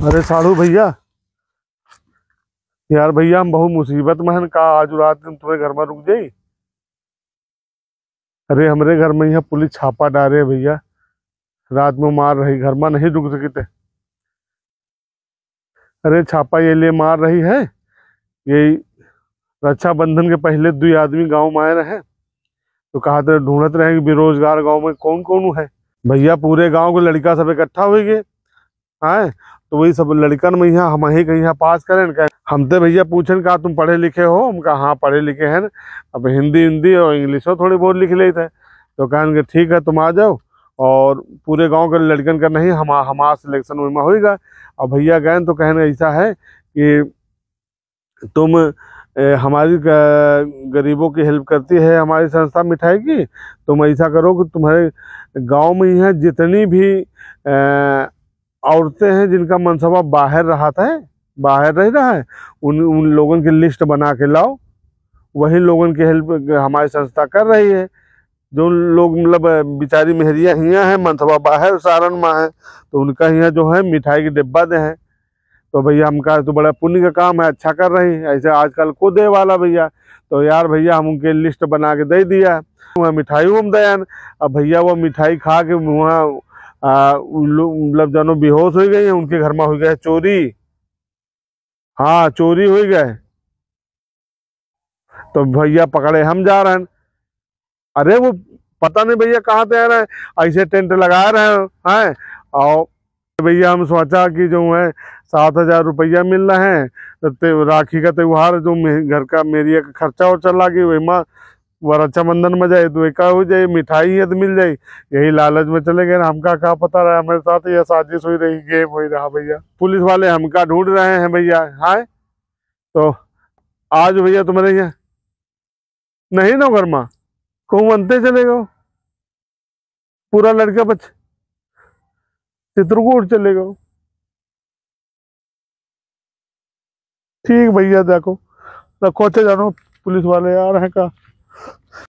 अरे साड़ू भैया, यार भैया हम बहुत मुसीबत में हैं का। आज रात दिन तुम्हारे घर में रुक जाई। अरे हमरे घर में यहाँ पुलिस छापा डाले है भैया। रात में मार रही, घर में नहीं रुक सकी थे। अरे छापा ये लिए मार रही है, यही रक्षाबंधन के पहले 2 आदमी गांव में आए रहे। तो कहा थे ढूंढत रहे कि बेरोजगार गांव में कौन कौन है। भैया पूरे गांव के लड़का सब इकट्ठा हो गए हैं। तो वही सब लड़कन में यहाँ हम ही कहीं यहाँ पास करें क्या। हम तो भैया पूछन कहा तुम पढ़े लिखे हो। हम कहा हाँ पढ़े लिखे हैं। अब हिंदी हिंदी और इंग्लिश हो थोड़ी बहुत लिख लेते थे। तो कहेंगे ठीक है तुम आ जाओ, और पूरे गांव के लड़कन का नहीं हमारा सिलेक्शन में होगा। और भैया गए तो कहने ऐसा है कि तुम हमारी गरीबों की हेल्प करती है हमारी संस्था मिठाई की। तुम ऐसा करो कि तुम्हारे गांव में यहाँ जितनी भी औरतें हैं जिनका मनसबा बाहर रहा था, बाहर रह रहा है, उन उन लोगों की लिस्ट बना के लाओ। वही लोगों की हेल्प हमारी संस्था कर रही है। जो लोग मतलब बेचारी मेहरिया हियाँ हैं, मनसबा बाहर सारण में है, तो उनका यहाँ जो है मिठाई के डिब्बा दे हैं। तो भैया हम कहा तो बड़ा पुण्य का काम है, अच्छा कर रही है। ऐसे आजकल को दे वाला भैया। तो यार भैया हम उनके लिस्ट बना के दे दिया। वहाँ मिठाई हम दयान। अब भैया वो मिठाई खा के वहाँ मतलब जानो बेहोश हो गए हैं। उनके घर में हो गया चोरी। हाँ चोरी हो गए। तो भैया पकड़े हम जा रहे हैं। अरे वो पता नहीं भैया कहाँ से आ रहे हैं, ऐसे टेंट लगा रहे हैं। और भैया हम सोचा कि जो है 7,000 रुपया मिल रहे हैं, तो राखी का त्योहार जो घर का मेरी एक खर्चा और चला गई वही माँ वो रक्षाबंधन में जाए तो एक हो जाए, मिठाई है तो मिल जाए। यही लालच में चले गए। हमका क्या पता रहा हमारे साथ यह साजिश हुई रही, गेम हो रहा भैया। पुलिस वाले हमका ढूंढ रहे हैं भैया। हाँ तो आज भैया तुम्हारे यहाँ नहीं ना घर में कहूँ बनते चले गो। पूरा लड़का बच्चे चित्रकूट चले गो। ठीक भैया देखो रखो, अच्छे जानो पुलिस वाले आ रहे हैं का।